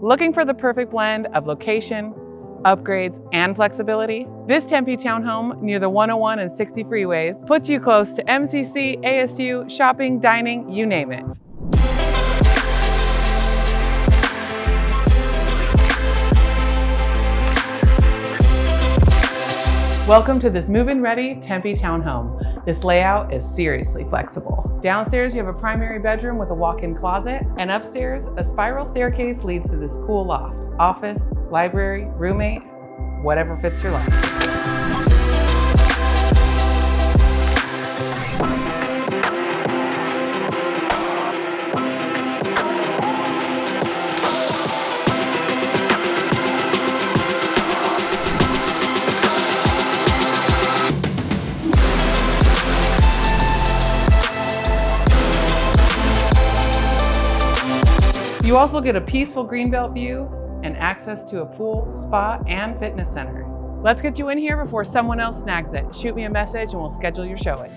Looking for the perfect blend of location, upgrades, and flexibility? This Tempe Townhome near the 101 and 60 freeways puts you close to MCC, ASU, shopping, dining, you name it. Welcome to this move-in ready Tempe Townhome. This layout is seriously flexible. Downstairs, you have a primary bedroom with a walk-in closet, and upstairs, a spiral staircase leads to this cool loft. Office, library, roommate, whatever fits your life. You also get a peaceful greenbelt view and access to a pool, spa, and fitness center. Let's get you in here before someone else snags it. Shoot me a message and we'll schedule your showing.